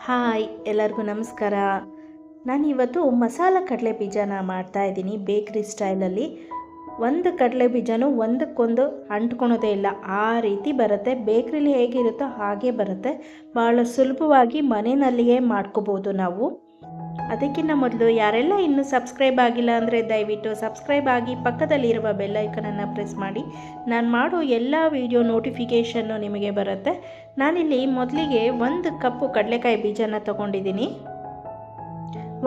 Hi ಎಲ್ಲರಿಗೂ ನಮಸ್ಕಾರ. ನಾನಿವತ್ತು ಮಸಾಲ ಕಡಲೆ ಬೀಜನ ಮಾಡ್ತಾಯಿದ್ದೀನಿ ಬೇಕ್ರಿ ಸ್ಟೈಲಲ್ಲಿ. ಒಂದು ಕಡಲೆ ಬೀಜನೂ ಒಂದಕ್ಕೊಂದು ಅಂಟ್ಕೊಳೋದೇ ಇಲ್ಲ, ಆ ರೀತಿ ಬರುತ್ತೆ. ಬೇಕ್ರಿಲಿ ಹೇಗಿರುತ್ತೋ ಹಾಗೆ ಬರುತ್ತೆ. ಭಾಳ ಸುಲಭವಾಗಿ ಮನೆಯಲ್ಲಿಯೇ ಮಾಡ್ಕೋಬೋದು ನಾವು. ಅದಕ್ಕಿಂತ ಮೊದಲು ಯಾರೆಲ್ಲ ಇನ್ನೂ ಸಬ್ಸ್ಕ್ರೈಬ್ ಆಗಿಲ್ಲ ಅಂದರೆ ದಯವಿಟ್ಟು ಸಬ್ಸ್ಕ್ರೈಬ್ ಆಗಿ ಪಕ್ಕದಲ್ಲಿರುವ ಬೆಲ್ಲೈಕನನ್ನು ಪ್ರೆಸ್ ಮಾಡಿ. ನಾನು ಮಾಡೋ ಎಲ್ಲ ವಿಡಿಯೋ ನೋಟಿಫಿಕೇಷನ್ನು ನಿಮಗೆ ಬರುತ್ತೆ. ನಾನಿಲ್ಲಿ ಮೊದಲಿಗೆ 1 ಕಪ್ಪು ಕಡಲೆಕಾಯಿ ಬೀಜನ ತೊಗೊಂಡಿದ್ದೀನಿ.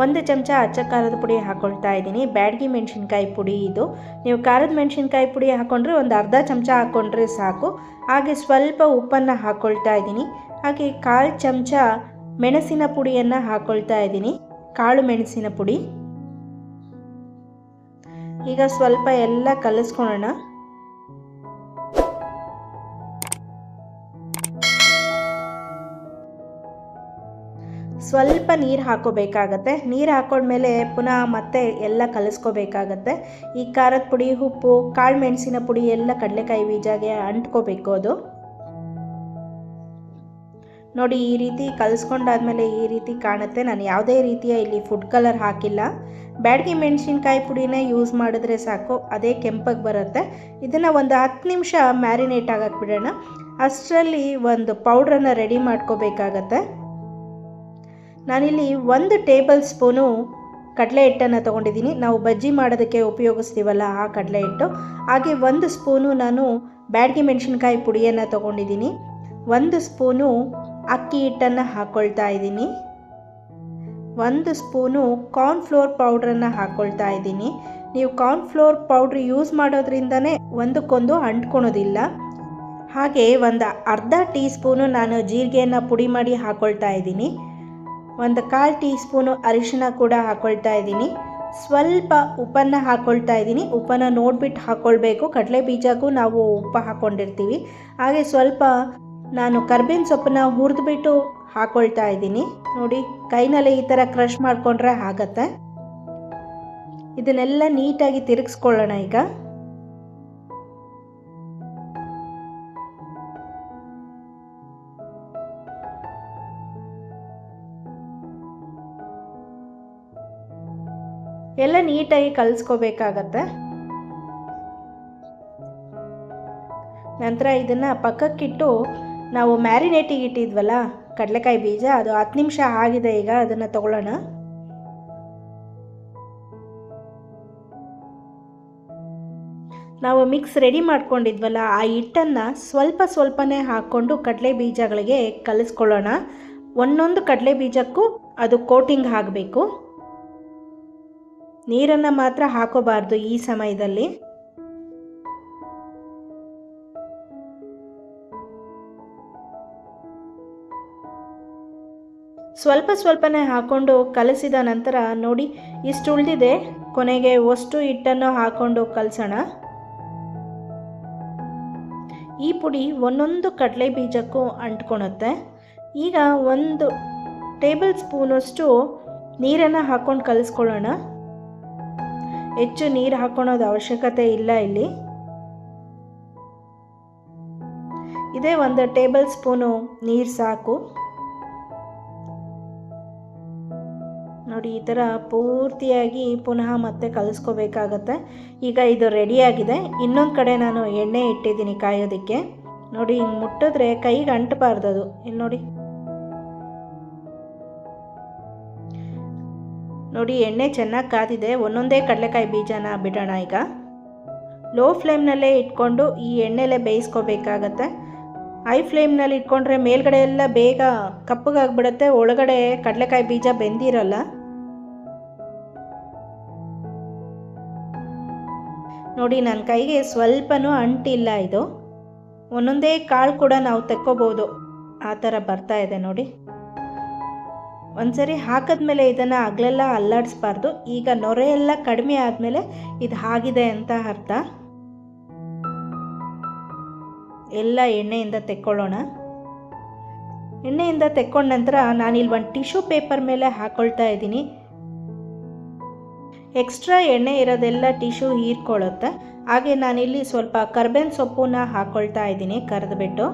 1 ಚಮಚ ಅಚ್ಚ ಖಾರದ ಪುಡಿ ಹಾಕ್ಕೊಳ್ತಾ ಇದ್ದೀನಿ. ಬ್ಯಾಡಗಿ ಮೆಣಸಿನ್ಕಾಯಿ ಪುಡಿ ಇದು. ನೀವು ಖಾರದ ಮೆಣಸಿನ್ಕಾಯಿ ಪುಡಿ ಹಾಕ್ಕೊಂಡ್ರೆ ಒಂದು ಅರ್ಧ ಚಮಚ ಹಾಕ್ಕೊಂಡ್ರೆ ಸಾಕು. ಹಾಗೆ ಸ್ವಲ್ಪ ಉಪ್ಪನ್ನು ಹಾಕ್ಕೊಳ್ತಾ ಇದ್ದೀನಿ. ಹಾಗೆ 1/4 ಚಮಚ ಮೆಣಸಿನ ಪುಡಿಯನ್ನು ಹಾಕ್ಕೊಳ್ತಾ ಇದ್ದೀನಿ, ಕಾಳು ಮೆಣಸಿನ ಪುಡಿ. ಈಗ ಸ್ವಲ್ಪ ಎಲ್ಲ ಕಲಿಸ್ಕೊಳ್ಳೋಣ. ಸ್ವಲ್ಪ ನೀರು ಹಾಕೋಬೇಕಾಗತ್ತೆ. ನೀರು ಹಾಕೊಂಡ್ಮೇಲೆ ಪುನಃ ಮತ್ತೆ ಎಲ್ಲ ಕಲಿಸ್ಕೋಬೇಕಾಗತ್ತೆ. ಈ ಖಾರದ ಪುಡಿ, ಉಪ್ಪು, ಕಾಳು ಮೆಣಸಿನ ಪುಡಿ ಎಲ್ಲ ಕಡಲೆಕಾಯಿ ಬೀಜಗೆ ಅಂಟ್ಕೋಬೇಕು. ಅದು ನೋಡಿ, ಈ ರೀತಿ ಕಲಿಸ್ಕೊಂಡಾದ್ಮೇಲೆ ಈ ರೀತಿ ಕಾಣುತ್ತೆ. ನಾನು ಯಾವುದೇ ರೀತಿಯ ಇಲ್ಲಿ ಫುಡ್ ಕಲರ್ ಹಾಕಿಲ್ಲ. ಬ್ಯಾಡಗಿ ಮೆಣಸಿನ್ಕಾಯಿ ಪುಡಿನೇ ಯೂಸ್ ಮಾಡಿದ್ರೆ ಸಾಕು, ಅದೇ ಕೆಂಪಗೆ ಬರುತ್ತೆ. ಇದನ್ನು ಒಂದು 10 ನಿಮಿಷ ಮ್ಯಾರಿನೇಟ್ ಆಗಕ್ಕೆ ಬಿಡೋಣ. ಅಷ್ಟರಲ್ಲಿ ಒಂದು ಪೌಡ್ರನ್ನು ರೆಡಿ ಮಾಡ್ಕೋಬೇಕಾಗತ್ತೆ. ನಾನಿಲ್ಲಿ 1 ಟೇಬಲ್ ಸ್ಪೂನು ಕಡಲೆ ಹಿಟ್ಟನ್ನು ತೊಗೊಂಡಿದ್ದೀನಿ. ನಾವು ಬಜ್ಜಿ ಮಾಡೋದಕ್ಕೆ ಉಪಯೋಗಿಸ್ತೀವಲ್ಲ ಆ ಕಡಲೆ ಹಿಟ್ಟು. ಹಾಗೆ 1 ಸ್ಪೂನು ನಾನು ಬ್ಯಾಡಗಿ ಮೆಣಸಿನ್ಕಾಯಿ ಪುಡಿಯನ್ನು ತೊಗೊಂಡಿದ್ದೀನಿ. 1 ಸ್ಪೂನು ಅಕ್ಕಿ ಹಿಟ್ಟನ್ನು ಹಾಕ್ಕೊಳ್ತಾ ಇದ್ದೀನಿ. 1 ಸ್ಪೂನು ಕಾರ್ನ್ಫ್ಲೋರ್ ಪೌಡ್ರನ್ನು ಹಾಕ್ಕೊಳ್ತಾ ಇದ್ದೀನಿ. ನೀವು ಕಾರ್ನ್ಫ್ಲೋರ್ ಪೌಡ್ರ್ ಯೂಸ್ ಮಾಡೋದ್ರಿಂದನೇ ಒಂದಕ್ಕೊಂದು ಅಂಟ್ಕೊಳೋದಿಲ್ಲ. ಹಾಗೆ ಒಂದು ಅರ್ಧ ಟೀ ಸ್ಪೂನು ನಾನು ಜೀರಿಗೆಯನ್ನು ಪುಡಿ ಮಾಡಿ ಹಾಕ್ಕೊಳ್ತಾ ಇದ್ದೀನಿ. 1/4 ಟೀ ಸ್ಪೂನು ಅರಿಶಿನ ಕೂಡ ಹಾಕ್ಕೊಳ್ತಾ ಇದ್ದೀನಿ. ಸ್ವಲ್ಪ ಉಪ್ಪನ್ನು ಹಾಕ್ಕೊಳ್ತಾ ಇದ್ದೀನಿ. ಉಪ್ಪನ್ನು ನೋಡಿಬಿಟ್ಟು ಹಾಕ್ಕೊಳ್ಬೇಕು. ಕಡಲೆ ಬೀಜಕ್ಕೂ ನಾವು ಉಪ್ಪು ಹಾಕ್ಕೊಂಡಿರ್ತೀವಿ. ಹಾಗೆ ಸ್ವಲ್ಪ ನಾನು ಕರ್ಬೇವಿನ ಸೊಪ್ಪನ್ನು ಹುರಿದ್ಬಿಟ್ಟು ಹಾಕ್ಕೊಳ್ತಾ ಇದ್ದೀನಿ. ನೋಡಿ, ಕೈನಲ್ಲೇ ಈ ಥರ ಕ್ರಷ್ ಮಾಡಿಕೊಂಡ್ರೆ ಆಗತ್ತೆ. ಇದನ್ನೆಲ್ಲ ನೀಟಾಗಿ ತಿರುಗಿಸ್ಕೊಳ್ಳೋಣ. ಈಗ ಎಲ್ಲ ನೀಟಾಗಿ ಕಲಿಸ್ಕೋಬೇಕಾಗತ್ತೆ. ನಂತರ ಇದನ್ನು ಪಕ್ಕಕ್ಕಿಟ್ಟು ನಾವು ಮ್ಯಾರಿನೇಟಿಗೆ ಇಟ್ಟಿದ್ವಲ್ಲ ಕಡಲೆಕಾಯಿ ಬೀಜ, ಅದು 10 ನಿಮಿಷ ಆಗಿದೆ. ಈಗ ಅದನ್ನು ತಗೊಳ್ಳೋಣ. ನಾವು ಮಿಕ್ಸ್ ರೆಡಿ ಮಾಡ್ಕೊಂಡಿದ್ವಲ್ಲ ಆ ಹಿಟ್ಟನ್ನು ಸ್ವಲ್ಪ ಸ್ವಲ್ಪನೇ ಹಾಕ್ಕೊಂಡು ಕಡಲೆ ಬೀಜಗಳಿಗೆ ಕಲಿಸ್ಕೊಳ್ಳೋಣ. ಒಂದೊಂದು ಕಡಲೆ ಬೀಜಕ್ಕೂ ಅದು ಕೋಟಿಂಗ್ ಆಗಬೇಕು. ನೀರನ್ನು ಮಾತ್ರ ಹಾಕೋಬಾರ್ದು ಈ ಸಮಯದಲ್ಲಿ. ಸ್ವಲ್ಪ ಸ್ವಲ್ಪನೇ ಹಾಕ್ಕೊಂಡು ಕಲಸಿದ ನಂತರ ನೋಡಿ, ಇಷ್ಟು ಉಳಿದಿದೆ. ಕೊನೆಗೆ ಅಷ್ಟು ಹಿಟ್ಟನ್ನು ಹಾಕ್ಕೊಂಡು ಕಲಸೋಣ. ಈ ಪುಡಿ ಒಂದೊಂದು ಕಡಲೆ ಬೀಜಕ್ಕೂ ಅಂಟ್ಕೊಳುತ್ತೆ. ಈಗ 1 ಟೇಬಲ್ ಸ್ಪೂನಷ್ಟು ನೀರನ್ನು ಹಾಕ್ಕೊಂಡು ಕಲಿಸ್ಕೊಳ್ಳೋಣ. ಹೆಚ್ಚು ನೀರು ಹಾಕ್ಕೊಳೋದು ಅವಶ್ಯಕತೆ ಇಲ್ಲ ಇಲ್ಲಿ. ಇದೇ 1 ಟೇಬಲ್ ಸ್ಪೂನು ನೀರು ಸಾಕು. ನೋಡಿ, ಈ ಥರ ಪೂರ್ತಿಯಾಗಿ ಪುನಃ ಮತ್ತೆ ಕಲಿಸ್ಕೋಬೇಕಾಗತ್ತೆ. ಈಗ ಇದು ರೆಡಿಯಾಗಿದೆ. ಇನ್ನೊಂದು ಕಡೆ ನಾನು ಎಣ್ಣೆ ಇಟ್ಟಿದ್ದೀನಿ ಕಾಯೋದಕ್ಕೆ. ನೋಡಿ, ಹಿಂಗೆ ಮುಟ್ಟಿದ್ರೆ ಕೈಗೆ ಅಂಟಬಾರ್ದು ಅದು. ಇಲ್ಲಿ ನೋಡಿ, ಎಣ್ಣೆ ಚೆನ್ನಾಗಿ ಕಾದಿದೆ. ಒಂದೊಂದೇ ಕಡಲೆಕಾಯಿ ಬೀಜನ ಬಿಡೋಣ. ಈಗ ಲೋ ಫ್ಲೇಮ್ನಲ್ಲೇ ಇಟ್ಕೊಂಡು ಈ ಎಣ್ಣೆಲೇ ಬೇಯಿಸ್ಕೋಬೇಕಾಗತ್ತೆ. ಹೈ ಫ್ಲೇಮ್ನಲ್ಲಿ ಇಟ್ಕೊಂಡ್ರೆ ಮೇಲ್ಗಡೆ ಎಲ್ಲ ಬೇಗ ಕಪ್ಪಗಾಗ್ಬಿಡುತ್ತೆ, ಒಳಗಡೆ ಕಡಲೆಕಾಯಿ ಬೀಜ ಬೆಂದಿರಲ್ಲ. ನೋಡಿ, ನನ್ನ ಕೈಗೆ ಸ್ವಲ್ಪನೂ ಅಂಟಿಲ್ಲ. ಇದು ಒಂದೊಂದೇ ಕಾಳು ಕೂಡ ನಾವು ತೆಕ್ಕೋಬೋದು, ಆ ಥರ ಬರ್ತಾ ಇದೆ. ನೋಡಿ, ಒಂದ್ಸರಿ ಹಾಕಿದ್ಮೇಲೆ ಇದನ್ನು ಹಗಲೆಲ್ಲ ಅಲ್ಲಾಡಿಸ್ಬಾರ್ದು. ಈಗ ನೊರೆ ಎಲ್ಲ ಕಡಿಮೆ ಆದಮೇಲೆ ಇದು ಆಗಿದೆ ಅಂತ ಅರ್ಥ. ಎಲ್ಲ ಎಣ್ಣೆಯಿಂದ ತೆಕ್ಕೊಳ್ಳೋಣ. ಎಣ್ಣೆಯಿಂದ ತೆಕ್ಕೊಂಡ ನಂತರ ನಾನಿಲ್ಲಿ 1 ಟಿಶ್ಯೂ ಪೇಪರ್ ಮೇಲೆ ಹಾಕ್ಕೊಳ್ತಾ ಇದ್ದೀನಿ. ಎಕ್ಸ್ಟ್ರಾ ಎಣ್ಣೆ ಇರೋದೆಲ್ಲ ಟಿಶ್ಯೂ ಹೀರ್ಕೊಳ್ಳುತ್ತೆ. ಹಾಗೆ ನಾನಿಲ್ಲಿ ಸ್ವಲ್ಪ ಕರ್ಬೇವಿನ ಸೊಪ್ಪನ್ನ ಹಾಕ್ಕೊಳ್ತಾ ಇದ್ದೀನಿ ಕರೆದ್ಬಿಟ್ಟು.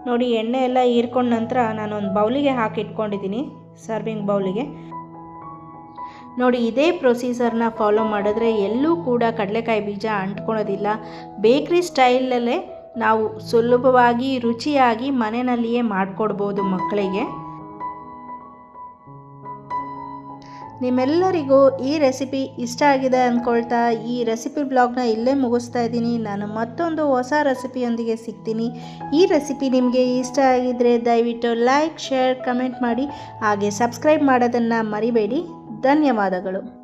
ನೋಡಿ ಎಣ್ಣೆ ಎಲ್ಲ ಹೀರ್ಕೊಂಡ ನಂತರ ನಾನೊಂದು ಬೌಲಿಗೆ ಹಾಕಿ ಇಟ್ಕೊಂಡಿದ್ದೀನಿ, ಸರ್ವಿಂಗ್ ಬೌಲಿಗೆ. ನೋಡಿ ಇದೇ ಪ್ರೊಸೀಜರ್ನ ಫಾಲೋ ಮಾಡಿದ್ರೆ ಎಲ್ಲೂ ಕೂಡ ಕಡಲೆಕಾಯಿ ಬೀಜ ಅಂಟ್ಕೊಳೋದಿಲ್ಲ. ಬೇಕ್ರಿ ಸ್ಟೈಲಲ್ಲೇ ನಾವು ಸುಲಭವಾಗಿ ರುಚಿಯಾಗಿ ಮನೆಯಲ್ಲಿಯೇ ಮಾಡಿಕೊಡ್ಬೋದು ಮಕ್ಕಳಿಗೆ. ನಿಮ್ಮೆಲ್ಲರಿಗೂ ಈ ರೆಸಿಪಿ ಇಷ್ಟ ಆಗಿದೆ ಅಂದ್ಕೊಳ್ತಾ ಈ ರೆಸಿಪಿ ಬ್ಲಾಗ್ನ ಇಲ್ಲೇ ಮುಗಿಸ್ತಾ ಇದ್ದೀನಿ. ನಾನು ಮತ್ತೊಂದು ಹೊಸ ರೆಸಿಪಿಯೊಂದಿಗೆ ಸಿಗ್ತೀನಿ. ಈ ರೆಸಿಪಿ ನಿಮಗೆ ಇಷ್ಟ ಆಗಿದ್ದರೆ ದಯವಿಟ್ಟು ಲೈಕ್, ಶೇರ್, ಕಮೆಂಟ್ ಮಾಡಿ. ಹಾಗೆ ಸಬ್ಸ್ಕ್ರೈಬ್ ಮಾಡೋದನ್ನು ಮರಿಬೇಡಿ. ಧನ್ಯವಾದಗಳು.